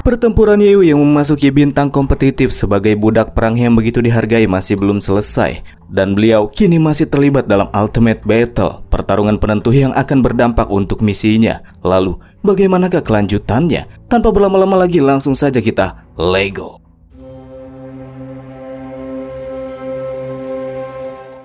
Pertempuran Yew yang memasuki bintang kompetitif sebagai budak perang yang begitu dihargai masih belum selesai, dan beliau kini masih terlibat dalam Ultimate Battle, pertarungan penentu yang akan berdampak untuk misinya. Lalu, bagaimanakah kelanjutannya? Tanpa berlama-lama lagi, langsung saja kita Lego.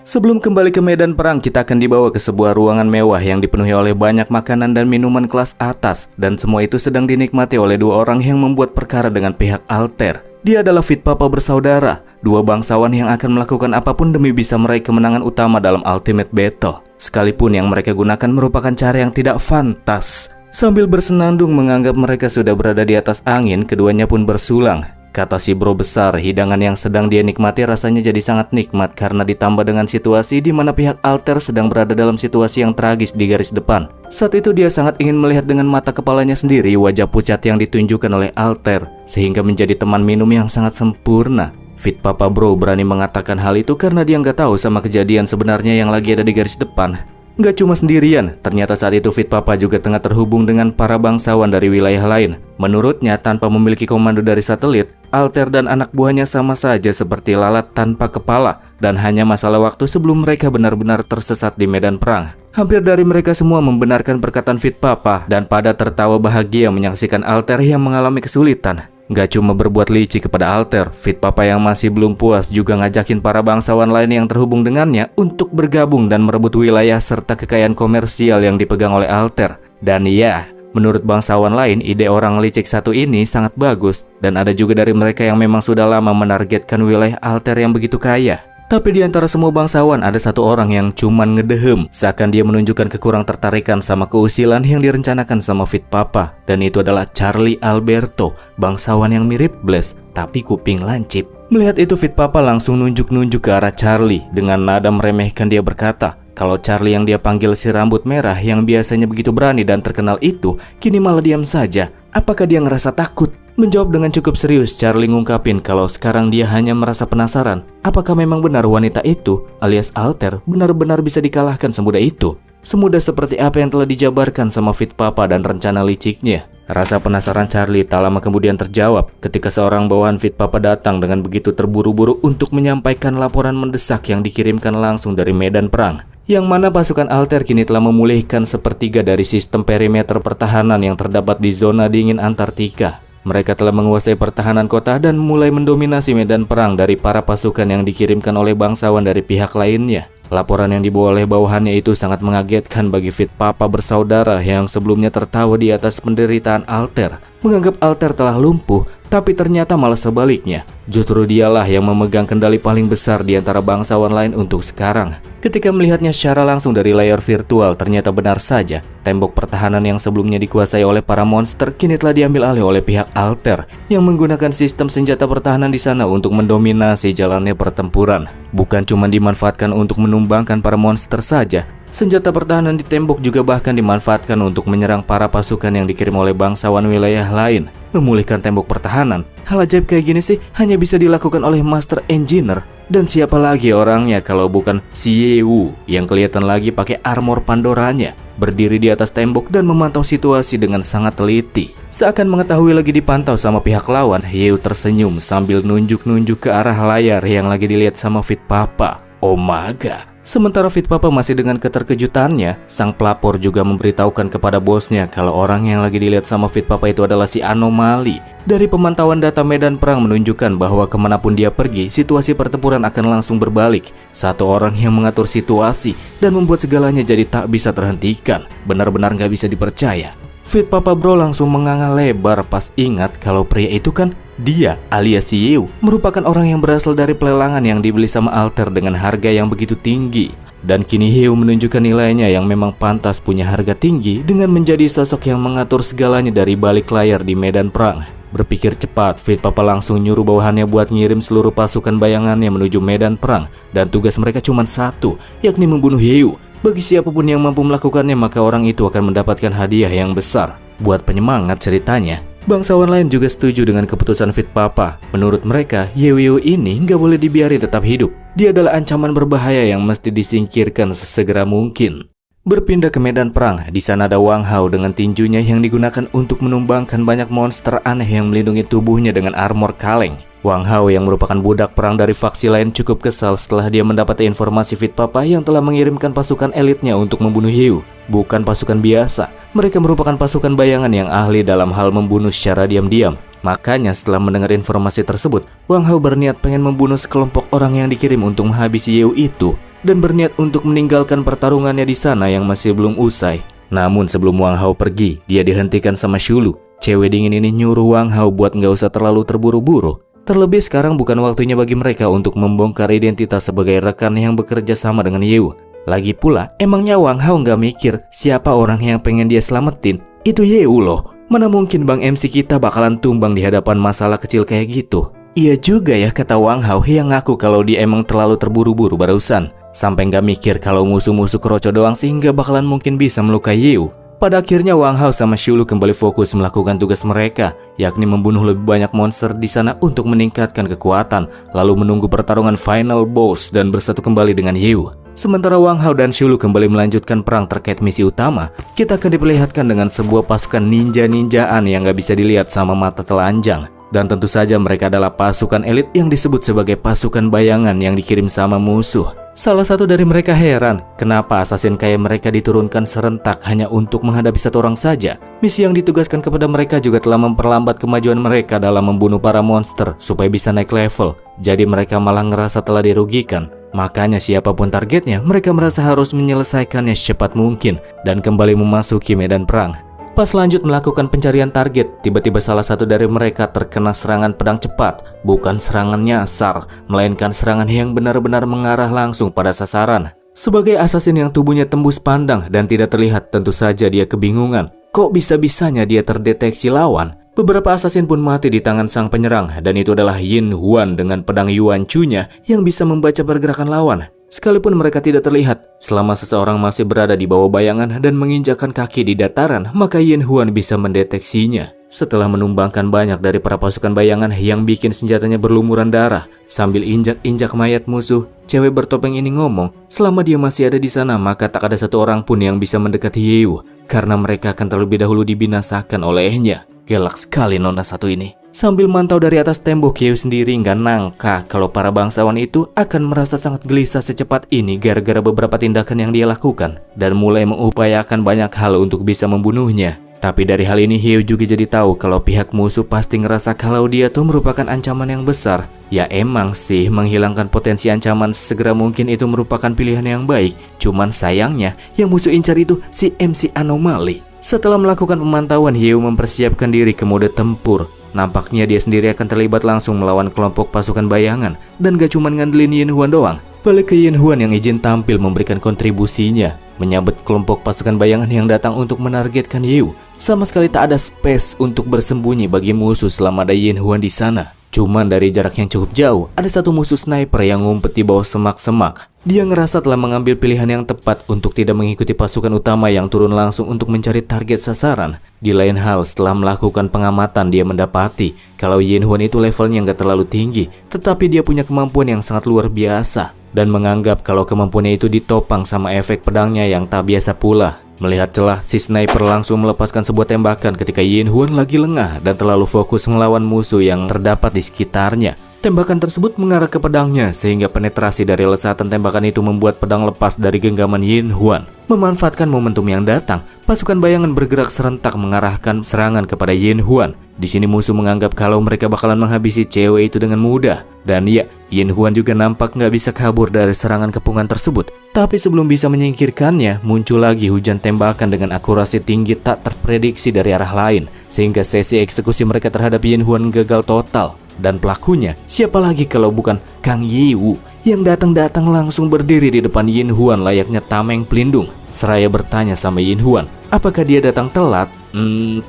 Sebelum kembali ke medan perang, kita akan dibawa ke sebuah ruangan mewah yang dipenuhi oleh banyak makanan dan minuman kelas atas, dan semua itu sedang dinikmati oleh dua orang yang membuat perkara dengan pihak Alter. Dia adalah Fit Papa bersaudara, dua bangsawan yang akan melakukan apapun demi bisa meraih kemenangan utama dalam Ultimate Battle, sekalipun yang mereka gunakan merupakan cara yang tidak fantas. Sambil bersenandung menganggap mereka sudah berada di atas angin, keduanya pun bersulang. Kata si bro besar, hidangan yang sedang dia nikmati rasanya jadi sangat nikmat karena ditambah dengan situasi di mana pihak Alter sedang berada dalam situasi yang tragis di garis depan. Saat itu dia sangat ingin melihat dengan mata kepalanya sendiri wajah pucat yang ditunjukkan oleh Alter, sehingga menjadi teman minum yang sangat sempurna. Fit Papa bro berani mengatakan hal itu karena dia nggak tahu sama kejadian sebenarnya yang lagi ada di garis depan. Nggak cuma sendirian, ternyata saat itu Fit Papa juga tengah terhubung dengan para bangsawan dari wilayah lain. Menurutnya, tanpa memiliki komando dari satelit, Alter dan anak buahnya sama saja seperti lalat tanpa kepala, dan hanya masalah waktu sebelum mereka benar-benar tersesat di medan perang. Hampir dari mereka semua membenarkan perkataan Fit Papa dan pada tertawa bahagia menyaksikan Alter yang mengalami kesulitan. Gak cuma berbuat licik kepada Alter, Fit Papa yang masih belum puas juga ngajakin para bangsawan lain yang terhubung dengannya untuk bergabung dan merebut wilayah serta kekayaan komersial yang dipegang oleh Alter. Dan ya, menurut bangsawan lain, ide orang licik satu ini sangat bagus, dan ada juga dari mereka yang memang sudah lama menargetkan wilayah Alter yang begitu kaya. Tapi di antara semua bangsawan ada satu orang yang cuman ngedehem, seakan dia menunjukkan kekurang tertarikan sama keusilan yang direncanakan sama Fit Papa. Dan itu adalah Charlie Alberto, bangsawan yang mirip Blaze, tapi kuping lancip. Melihat itu Fit Papa langsung nunjuk-nunjuk ke arah Charlie dengan nada meremehkan. Dia berkata, kalau Charlie yang dia panggil si rambut merah yang biasanya begitu berani dan terkenal itu, kini malah diam saja. Apakah dia ngerasa takut? Menjawab dengan cukup serius, Charlie ngungkapin kalau sekarang dia hanya merasa penasaran. Apakah memang benar wanita itu, alias Alter, benar-benar bisa dikalahkan semudah itu? Semudah seperti apa yang telah dijabarkan sama Fit Papa dan rencana liciknya. Rasa penasaran Charlie tak lama kemudian terjawab ketika seorang bawahan Fit Papa datang dengan begitu terburu-buru untuk menyampaikan laporan mendesak yang dikirimkan langsung dari medan perang, yang mana pasukan Alter kini telah memulihkan sepertiga dari sistem perimeter pertahanan yang terdapat di zona dingin Antartika. Mereka telah menguasai pertahanan kota dan mulai mendominasi medan perang dari para pasukan yang dikirimkan oleh bangsawan dari pihak lainnya. Laporan yang dibawa oleh bawahannya itu sangat mengagetkan bagi Fit Papa bersaudara yang sebelumnya tertawa di atas penderitaan Alter, menganggap Alter telah lumpuh, tapi ternyata malah sebaliknya. Justru dialah yang memegang kendali paling besar di antara bangsawan lain untuk sekarang. Ketika melihatnya secara langsung dari layar virtual, ternyata benar saja, tembok pertahanan yang sebelumnya dikuasai oleh para monster kini telah diambil alih oleh pihak Alter yang menggunakan sistem senjata pertahanan di sana untuk mendominasi jalannya pertempuran. Bukan cuma dimanfaatkan untuk menumbangkan para monster saja, senjata pertahanan di tembok juga bahkan dimanfaatkan untuk menyerang para pasukan yang dikirim oleh bangsawan wilayah lain. Memulihkan tembok pertahanan, hal ajaib kayak gini sih hanya bisa dilakukan oleh Master Engineer. Dan siapa lagi orangnya kalau bukan si Yew yang kelihatan lagi pakai armor Pandoranya, berdiri di atas tembok dan memantau situasi dengan sangat teliti. Seakan mengetahui lagi dipantau sama pihak lawan, Yew tersenyum sambil nunjuk-nunjuk ke arah layar yang lagi dilihat sama Fit Papa. Omaga. Sementara Fit Papa masih dengan keterkejutannya, sang pelapor juga memberitahukan kepada bosnya kalau orang yang lagi dilihat sama Fit Papa itu adalah si Anomali. Dari pemantauan data medan perang menunjukkan bahwa kemanapun dia pergi, situasi pertempuran akan langsung berbalik. Satu orang yang mengatur situasi dan membuat segalanya jadi tak bisa terhentikan. Benar-benar gak bisa dipercaya. Fit Papa bro langsung menganga lebar pas ingat kalau pria itu kan dia alias si Yew merupakan orang yang berasal dari pelelangan yang dibeli sama Alter dengan harga yang begitu tinggi. Dan kini Yew menunjukkan nilainya yang memang pantas punya harga tinggi dengan menjadi sosok yang mengatur segalanya dari balik layar di medan perang. Berpikir cepat, Fit Papa langsung nyuruh bawahannya buat ngirim seluruh pasukan bayangannya menuju medan perang. Dan tugas mereka cuma satu, yakni membunuh Yew. Bagi siapapun yang mampu melakukannya, maka orang itu akan mendapatkan hadiah yang besar. Buat penyemangat ceritanya, bangsawan lain juga setuju dengan keputusan Fit Papa. Menurut mereka, Yew ini nggak boleh dibiarin tetap hidup. Dia adalah ancaman berbahaya yang mesti disingkirkan sesegera mungkin. Berpindah ke medan perang, di sana ada Wang Hao dengan tinjunya yang digunakan untuk menumbangkan banyak monster aneh yang melindungi tubuhnya dengan armor kaleng. Wang Hao yang merupakan budak perang dari faksi lain cukup kesal setelah dia mendapat informasi Fit Papa yang telah mengirimkan pasukan elitnya untuk membunuh Yu. Bukan pasukan biasa, mereka merupakan pasukan bayangan yang ahli dalam hal membunuh secara diam-diam. Makanya setelah mendengar informasi tersebut, Wang Hao berniat pengen membunuh sekelompok orang yang dikirim untuk menghabisi Yu itu, dan berniat untuk meninggalkan pertarungannya di sana yang masih belum usai. Namun sebelum Wang Hao pergi, dia dihentikan sama Shulu. Cewek dingin ini nyuruh Wang Hao buat nggak usah terlalu terburu-buru. Terlebih sekarang bukan waktunya bagi mereka untuk membongkar identitas sebagai rekan yang bekerja sama dengan Yu. Lagi pula, emangnya Wang Hao nggak mikir siapa orang yang pengen dia selamatin? Itu Yu loh. Mana mungkin Bang MC kita bakalan tumbang di hadapan masalah kecil kayak gitu? Iya juga ya, kata Wang Hao yang ngaku kalau dia emang terlalu terburu-buru barusan. Sampai nggak mikir kalau musuh-musuh keroco doang sehingga bakalan mungkin bisa melukai Yu. Pada akhirnya Wang Hao sama Shulu kembali fokus melakukan tugas mereka, yakni membunuh lebih banyak monster di sana untuk meningkatkan kekuatan, lalu menunggu pertarungan final boss dan bersatu kembali dengan Yu. Sementara Wang Hao dan Shulu kembali melanjutkan perang terkait misi utama, kita akan diperlihatkan dengan sebuah pasukan ninja-ninjaan yang nggak bisa dilihat sama mata telanjang. Dan tentu saja mereka adalah pasukan elit yang disebut sebagai pasukan bayangan yang dikirim sama musuh. Salah satu dari mereka heran, kenapa assassin kayak mereka diturunkan serentak hanya untuk menghadapi satu orang saja. Misi yang ditugaskan kepada mereka juga telah memperlambat kemajuan mereka dalam membunuh para monster supaya bisa naik level. Jadi mereka malah ngerasa telah dirugikan. Makanya siapapun targetnya, mereka merasa harus menyelesaikannya secepat mungkin dan kembali memasuki medan perang. Pas lanjut melakukan pencarian target, tiba-tiba salah satu dari mereka terkena serangan pedang cepat. Bukan serangan nyasar, melainkan serangan yang benar-benar mengarah langsung pada sasaran. Sebagai assassin yang tubuhnya tembus pandang dan tidak terlihat, tentu saja dia kebingungan. Kok bisa-bisanya dia terdeteksi lawan? Beberapa assassin pun mati di tangan sang penyerang, dan itu adalah Yin Huan dengan pedang Yuan Chu-nya yang bisa membaca pergerakan lawan. Sekalipun mereka tidak terlihat, selama seseorang masih berada di bawah bayangan dan menginjakkan kaki di dataran, maka Yin Huan bisa mendeteksinya. Setelah menumbangkan banyak dari para pasukan bayangan yang bikin senjatanya berlumuran darah, sambil injak-injak mayat musuh, cewek bertopeng ini ngomong, selama dia masih ada di sana maka tak ada satu orang pun yang bisa mendekati Yu, karena mereka akan terlebih dahulu dibinasakan olehnya. Galak sekali nona satu ini. Sambil mantau dari atas tembok, Yu sendiri nggak nangka kalau para bangsawan itu akan merasa sangat gelisah secepat ini gara-gara beberapa tindakan yang dia lakukan dan mulai mengupayakan banyak hal untuk bisa membunuhnya. Tapi dari hal ini Yu juga jadi tahu kalau pihak musuh pasti ngerasa kalau dia tuh merupakan ancaman yang besar. Ya emang sih menghilangkan potensi ancaman segera mungkin itu merupakan pilihan yang baik. Cuman sayangnya yang musuh incar itu si MC Anomali. Setelah melakukan pemantauan, Yu mempersiapkan diri ke mode tempur. Nampaknya dia sendiri akan terlibat langsung melawan kelompok pasukan bayangan. Dan gak cuma ngandelin Yin Huan doang. Balik ke Yin Huan yang izin tampil memberikan kontribusinya, menyambut kelompok pasukan bayangan yang datang untuk menargetkan Yu. Sama sekali tak ada space untuk bersembunyi bagi musuh selama ada Yin Huan di sana. Cuman dari jarak yang cukup jauh, ada satu musuh sniper yang ngumpet di bawah semak-semak. Dia ngerasa telah mengambil pilihan yang tepat untuk tidak mengikuti pasukan utama yang turun langsung untuk mencari target sasaran. Di lain hal, setelah melakukan pengamatan, dia mendapati kalau Yin Huan itu levelnya nggak terlalu tinggi, tetapi dia punya kemampuan yang sangat luar biasa. Dan menganggap kalau kemampuannya itu ditopang sama efek pedangnya yang tak biasa pula. Melihat celah, si sniper langsung melepaskan sebuah tembakan ketika Yin Huan lagi lengah dan terlalu fokus melawan musuh yang terdapat di sekitarnya. Tembakan tersebut mengarah ke pedangnya sehingga penetrasi dari lesatan tembakan itu membuat pedang lepas dari genggaman Yin Huan. Memanfaatkan momentum yang datang, pasukan bayangan bergerak serentak mengarahkan serangan kepada Yin Huan. Di sini musuh menganggap kalau mereka bakalan menghabisi cewek itu dengan mudah. Dan ya, Yin Huan juga nampak nggak bisa kabur dari serangan kepungan tersebut. Tapi sebelum bisa menyingkirkannya, muncul lagi hujan tembakan dengan akurasi tinggi tak terprediksi dari arah lain. Sehingga sesi eksekusi mereka terhadap Yin Huan gagal total. Dan pelakunya, siapa lagi kalau bukan Kang Yiwu yang datang-datang langsung berdiri di depan Yin Huan layaknya tameng pelindung. Seraya bertanya sama Yin Huan, apakah dia datang telat?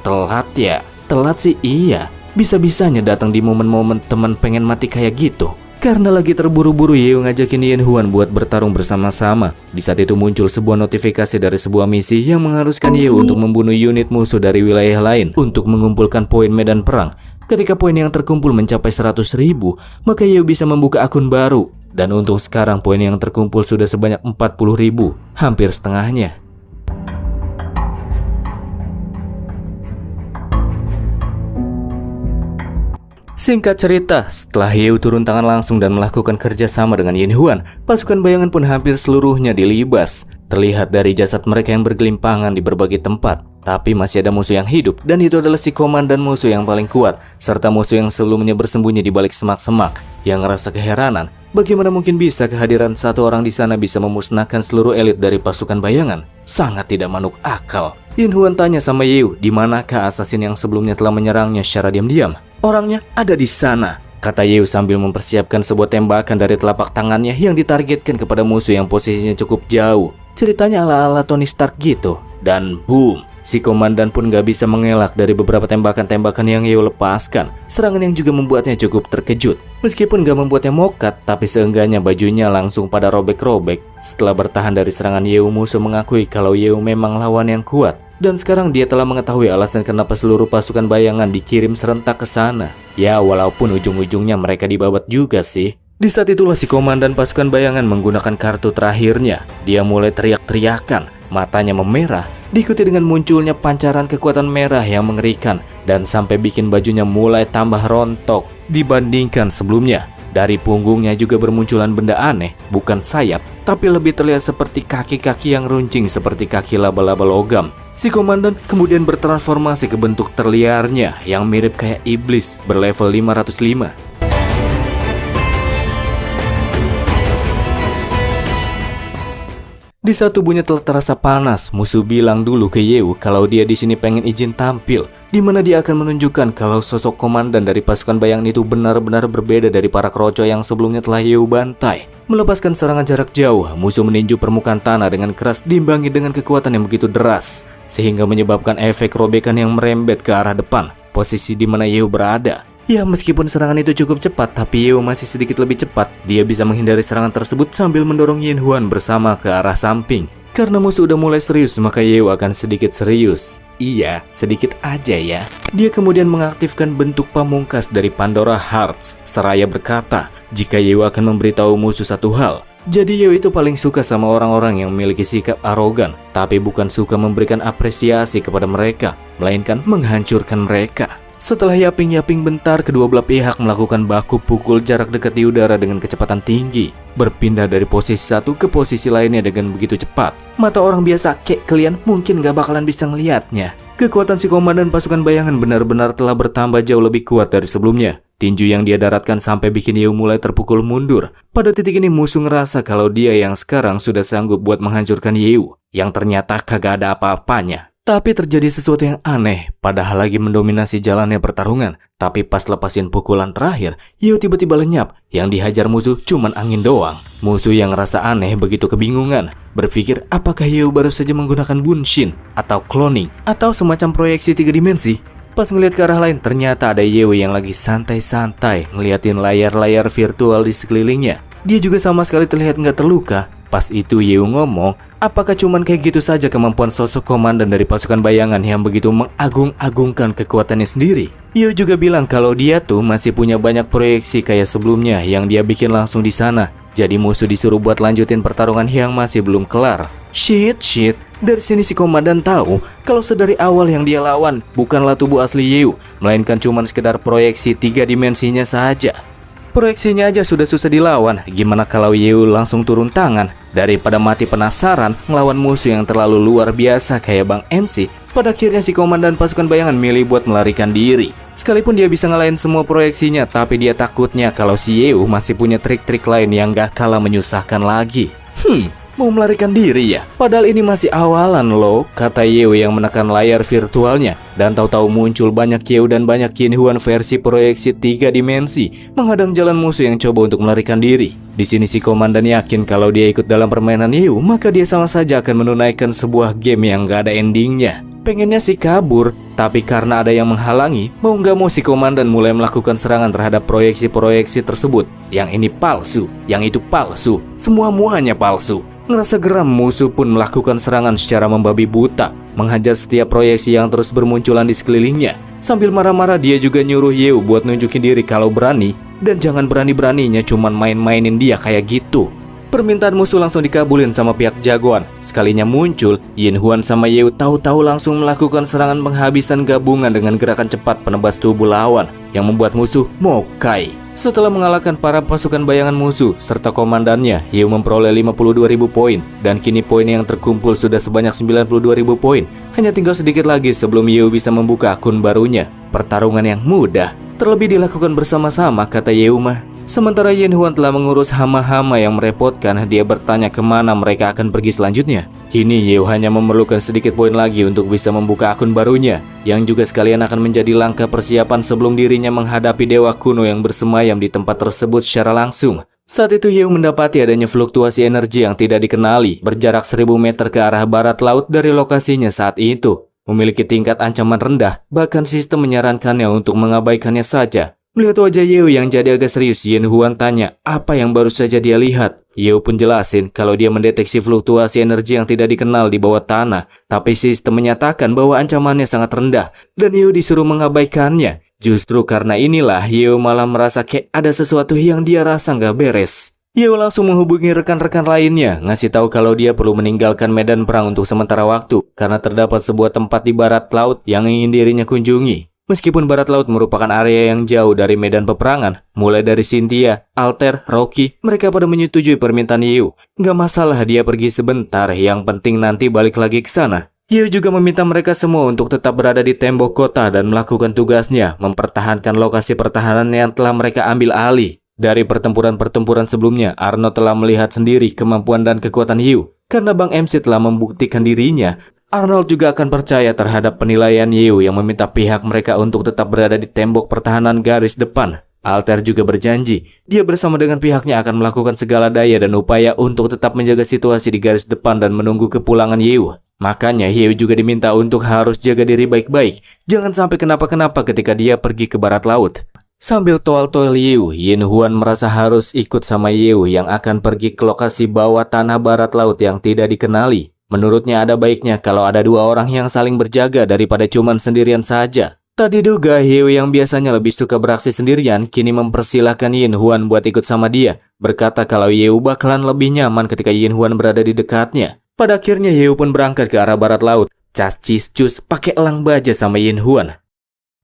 Telat ya? Telat sih iya. Bisa-bisanya datang di momen-momen teman pengen mati kayak gitu. Karena lagi terburu-buru, Yu ngajakin Yin Huan buat bertarung bersama-sama. Di saat itu muncul sebuah notifikasi dari sebuah misi yang mengharuskan Yu untuk membunuh unit musuh dari wilayah lain untuk mengumpulkan poin medan perang. Ketika poin yang terkumpul mencapai 100.000, maka Yu bisa membuka akun baru. Dan untung sekarang poin yang terkumpul sudah sebanyak 40.000, hampir setengahnya. Singkat cerita, setelah Yeo turun tangan langsung dan melakukan kerjasama dengan Yin Huan, pasukan bayangan pun hampir seluruhnya dilibas. Terlihat dari jasad mereka yang bergelimpangan di berbagai tempat. Tapi masih ada musuh yang hidup, dan itu adalah si komandan musuh yang paling kuat, serta musuh yang sebelumnya bersembunyi di balik semak-semak. Yang ngerasa keheranan, bagaimana mungkin bisa kehadiran satu orang di sana bisa memusnahkan seluruh elit dari pasukan bayangan? Sangat tidak masuk akal. Yin Huan tanya sama Yeo, di manakah assassin yang sebelumnya telah menyerangnya secara diam-diam? Orangnya ada di sana, kata Yeo sambil mempersiapkan sebuah tembakan dari telapak tangannya yang ditargetkan kepada musuh yang posisinya cukup jauh. Ceritanya ala-ala Tony Stark gitu. Dan boom, si komandan pun gak bisa mengelak dari beberapa tembakan-tembakan yang Yeo lepaskan. Serangan yang juga membuatnya cukup terkejut. Meskipun gak membuatnya mokat, tapi seenggaknya bajunya langsung pada robek-robek. Setelah bertahan dari serangan Yeo, musuh mengakui kalau Yeo memang lawan yang kuat. Dan sekarang dia telah mengetahui alasan kenapa seluruh pasukan bayangan dikirim serentak ke sana. Ya, walaupun ujung-ujungnya mereka dibabat juga sih. Di saat itulah si komandan pasukan bayangan menggunakan kartu terakhirnya. Dia mulai teriak-teriakan, matanya memerah, diikuti dengan munculnya pancaran kekuatan merah yang mengerikan, dan sampai bikin bajunya mulai tambah rontok dibandingkan sebelumnya. Dari punggungnya juga bermunculan benda aneh, bukan sayap, tapi lebih terlihat seperti kaki-kaki yang runcing seperti kaki laba-laba logam. Si komandan kemudian bertransformasi ke bentuk terliarnya yang mirip kayak iblis berlevel 505. Di saat tubuhnya telah terasa panas, musuh bilang dulu ke Yeo kalau dia di sini pengen izin tampil, di mana dia akan menunjukkan kalau sosok komandan dari pasukan bayangan itu benar-benar berbeda dari para kroco yang sebelumnya telah Yeo bantai. Melepaskan serangan jarak jauh, musuh meninju permukaan tanah dengan keras diimbangi dengan kekuatan yang begitu deras, sehingga menyebabkan efek robekan yang merembet ke arah depan, posisi di mana Yeo berada. Ya, meskipun serangan itu cukup cepat, tapi Yeo masih sedikit lebih cepat. Dia bisa menghindari serangan tersebut sambil mendorong Yin Huan bersama ke arah samping. Karena musuh udah mulai serius, maka Yeo akan sedikit serius. Iya, sedikit aja ya. Dia kemudian mengaktifkan bentuk pamungkas dari Pandora Hearts, seraya berkata, jika Yeo akan memberitahu musuh satu hal. Jadi Yeo itu paling suka sama orang-orang yang memiliki sikap arogan, tapi bukan suka memberikan apresiasi kepada mereka, melainkan menghancurkan mereka. Setelah yaping-yaping bentar, kedua belah pihak melakukan baku pukul jarak dekat di udara dengan kecepatan tinggi. Berpindah dari posisi satu ke posisi lainnya dengan begitu cepat. Mata orang biasa kayak kalian mungkin gak bakalan bisa ngelihatnya. Kekuatan si komandan pasukan bayangan benar-benar telah bertambah jauh lebih kuat dari sebelumnya. Tinju yang dia daratkan sampai bikin Yeo mulai terpukul mundur. Pada titik ini musuh ngerasa kalau dia yang sekarang sudah sanggup buat menghancurkan Yeo, yang ternyata kagak ada apa-apanya. Tapi terjadi sesuatu yang aneh, padahal lagi mendominasi jalannya pertarungan. Tapi pas lepasin pukulan terakhir, Yeo tiba-tiba lenyap. Yang dihajar musuh cuman angin doang. Musuh yang ngerasa aneh begitu kebingungan, berpikir apakah Yeo baru saja menggunakan bunshin, atau cloning, atau semacam proyeksi 3 dimensi. Pas ngeliat ke arah lain, ternyata ada Yeo yang lagi santai-santai ngeliatin layar-layar virtual di sekelilingnya. Dia juga sama sekali terlihat nggak terluka. Pas itu Yeo ngomong, apakah cuman kayak gitu saja kemampuan sosok komandan dari pasukan bayangan yang begitu mengagung-agungkan kekuatannya sendiri? Yeo juga bilang kalau dia tuh masih punya banyak proyeksi kayak sebelumnya yang dia bikin langsung di sana. Jadi musuh disuruh buat lanjutin pertarungan yang masih belum kelar. Shit. Dari sini si komandan tahu kalau sedari awal yang dia lawan bukanlah tubuh asli Yeo, melainkan cuman sekedar proyeksi 3 dimensinya saja. Proyeksinya aja sudah susah dilawan, gimana kalau Yeo langsung turun tangan? Daripada mati penasaran ngelawan musuh yang terlalu luar biasa kayak Bang MC, pada akhirnya si komandan pasukan bayangan milih buat melarikan diri. Sekalipun dia bisa ngalahin semua proyeksinya, tapi dia takutnya kalau si Yeo masih punya trik-trik lain yang gak kalah menyusahkan lagi. Mau melarikan diri ya? Padahal ini masih awalan loh, kata Yeo yang menekan layar virtualnya. Dan tahu-tahu muncul banyak Yeo dan banyak Yin Huan versi proyeksi 3 dimensi menghadang jalan musuh yang coba untuk melarikan diri. Di sini si komandan yakin kalau dia ikut dalam permainan Yeo, maka dia sama saja akan menunaikan sebuah game yang gak ada endingnya. Pengennya sih kabur, tapi karena ada yang menghalangi, mau gak mau si komandan mulai melakukan serangan terhadap proyeksi-proyeksi tersebut. Yang ini palsu, yang itu palsu, semua-muanya palsu. Ngerasa geram, musuh pun melakukan serangan secara membabi buta, menghajar setiap proyeksi yang terus bermunculan di sekelilingnya. Sambil marah-marah dia juga nyuruh Yeo buat nunjukin diri kalau berani, dan jangan berani-beraninya cuman main-mainin dia kayak gitu. Permintaan musuh langsung dikabulin sama pihak jagoan. Sekalinya muncul, Yin Huan sama Yeo tahu-tahu langsung melakukan serangan penghabisan gabungan dengan gerakan cepat penebas tubuh lawan yang membuat musuh mokai. Setelah mengalahkan para pasukan bayangan musuh serta komandannya, Yeo memperoleh 52.000 poin dan kini poin yang terkumpul sudah sebanyak 92.000 poin. Hanya tinggal sedikit lagi sebelum Yeo bisa membuka akun barunya. Pertarungan yang mudah, terlebih dilakukan bersama-sama, kata Yeo mah. Sementara Yin Huan telah mengurus hama-hama yang merepotkan, dia bertanya kemana mereka akan pergi selanjutnya. Kini Yeo hanya memerlukan sedikit poin lagi untuk bisa membuka akun barunya, yang juga sekalian akan menjadi langkah persiapan sebelum dirinya menghadapi dewa kuno yang bersemayam di tempat tersebut secara langsung. Saat itu Yeo mendapati adanya fluktuasi energi yang tidak dikenali, berjarak 1000 meter ke arah barat laut dari lokasinya saat itu. Memiliki tingkat ancaman rendah, bahkan sistem menyarankannya untuk mengabaikannya saja. Melihat wajah Yeo yang jadi agak serius, Yin Huan tanya apa yang baru saja dia lihat. Yeo pun jelasin kalau dia mendeteksi fluktuasi energi yang tidak dikenal di bawah tanah, tapi sistem menyatakan bahwa ancamannya sangat rendah dan Yeo disuruh mengabaikannya. Justru karena inilah Yeo malah merasa kayak ada sesuatu yang dia rasa nggak beres. Yeo langsung menghubungi rekan-rekan lainnya, ngasih tahu kalau dia perlu meninggalkan medan perang untuk sementara waktu karena terdapat sebuah tempat di barat laut yang ingin dirinya kunjungi. Meskipun barat laut merupakan area yang jauh dari medan peperangan, mulai dari Cynthia, Alter, Rocky, mereka pada menyetujui permintaan Yeo. Gak masalah dia pergi sebentar, yang penting nanti balik lagi ke sana. Yeo juga meminta mereka semua untuk tetap berada di tembok kota dan melakukan tugasnya, mempertahankan lokasi pertahanan yang telah mereka ambil alih. Dari pertempuran-pertempuran sebelumnya, Arno telah melihat sendiri kemampuan dan kekuatan Yeo. Karena Bang MC telah membuktikan dirinya, Arnold juga akan percaya terhadap penilaian Yeo yang meminta pihak mereka untuk tetap berada di tembok pertahanan garis depan. Alter juga berjanji, dia bersama dengan pihaknya akan melakukan segala daya dan upaya untuk tetap menjaga situasi di garis depan dan menunggu kepulangan Yeo. Makanya Yeo juga diminta untuk harus jaga diri baik-baik, jangan sampai kenapa-kenapa ketika dia pergi ke barat laut. Sambil toal-toal Yeo, Yin Huan merasa harus ikut sama Yeo yang akan pergi ke lokasi bawah tanah barat laut yang tidak dikenali. Menurutnya ada baiknya kalau ada dua orang yang saling berjaga daripada cuman sendirian saja. Tadi duga Yeo yang biasanya lebih suka beraksi sendirian kini mempersilahkan Yin Huan buat ikut sama dia. Berkata kalau Yeo bakalan lebih nyaman ketika Yin Huan berada di dekatnya. Pada akhirnya Yeo pun berangkat ke arah barat laut. Cas-cis cus pakai elang baja sama Yin Huan.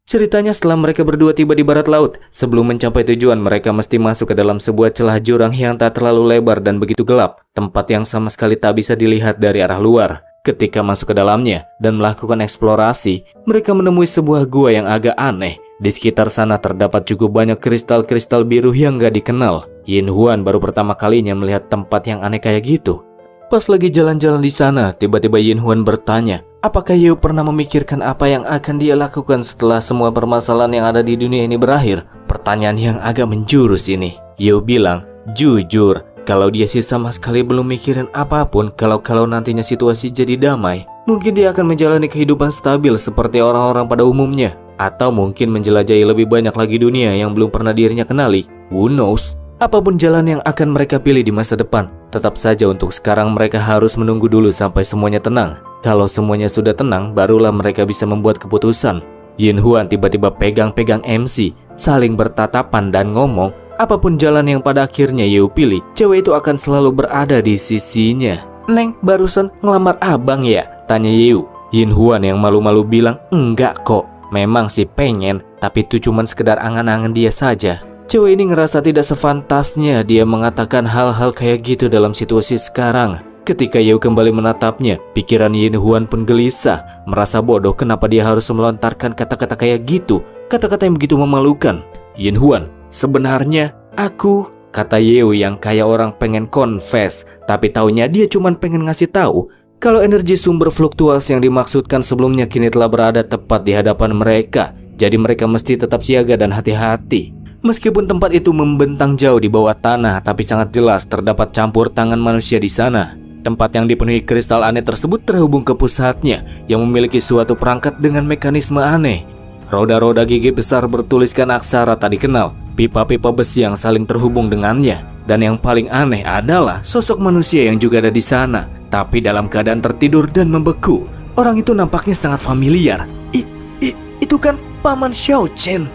Ceritanya setelah mereka berdua tiba di barat laut, sebelum mencapai tujuan mereka mesti masuk ke dalam sebuah celah jurang yang tak terlalu lebar dan begitu gelap, tempat yang sama sekali tak bisa dilihat dari arah luar. Ketika masuk ke dalamnya dan melakukan eksplorasi, mereka menemui sebuah gua yang agak aneh. Di sekitar sana terdapat cukup banyak kristal-kristal biru yang gak dikenal. Yin Huan baru pertama kalinya melihat tempat yang aneh kayak gitu. Pas lagi jalan-jalan di sana, tiba-tiba Yin Huan bertanya, apakah Yeo pernah memikirkan apa yang akan dia lakukan setelah semua permasalahan yang ada di dunia ini berakhir? Pertanyaan yang agak menjurus ini. Yeo bilang, jujur, kalau dia sih sama sekali belum mikirin apapun kalau nantinya situasi jadi damai. Mungkin dia akan menjalani kehidupan stabil seperti orang-orang pada umumnya. Atau mungkin menjelajahi lebih banyak lagi dunia yang belum pernah dirinya kenali. Who knows? Apapun jalan yang akan mereka pilih di masa depan, tetap saja untuk sekarang mereka harus menunggu dulu sampai semuanya tenang. Kalau semuanya sudah tenang, barulah mereka bisa membuat keputusan. Yin Huan tiba-tiba pegang-pegang MC, saling bertatapan dan ngomong, apapun jalan yang pada akhirnya Yeo pilih, cewek itu akan selalu berada di sisinya. Neng, barusan ngelamar abang ya? Tanya Yeo. Yin Huan yang malu-malu bilang, enggak kok. Memang sih pengen, tapi itu cuma sekedar angan-angan dia saja. Cewek ini ngerasa tidak sefantasnya dia mengatakan hal-hal kayak gitu dalam situasi sekarang. Ketika Yeo kembali menatapnya, pikiran Yin Huan pun gelisah. Merasa bodoh kenapa dia harus melontarkan kata-kata kayak gitu. Kata-kata yang begitu memalukan. Yin Huan, sebenarnya aku, kata Yeo yang kayak orang pengen confess. Tapi taunya dia cuma pengen ngasih tahu kalau energi sumber fluktuasi yang dimaksudkan sebelumnya kini telah berada tepat di hadapan mereka. Jadi mereka mesti tetap siaga dan hati-hati. Meskipun tempat itu membentang jauh di bawah tanah, tapi sangat jelas terdapat campur tangan manusia di sana. Tempat yang dipenuhi kristal aneh tersebut terhubung ke pusatnya, yang memiliki suatu perangkat dengan mekanisme aneh. Roda-roda gigi besar bertuliskan aksara tak dikenal, pipa-pipa besi yang saling terhubung dengannya. Dan yang paling aneh adalah sosok manusia yang juga ada di sana, tapi dalam keadaan tertidur dan membeku. Orang itu nampaknya sangat familiar. Itu kan Paman Xiao Chen.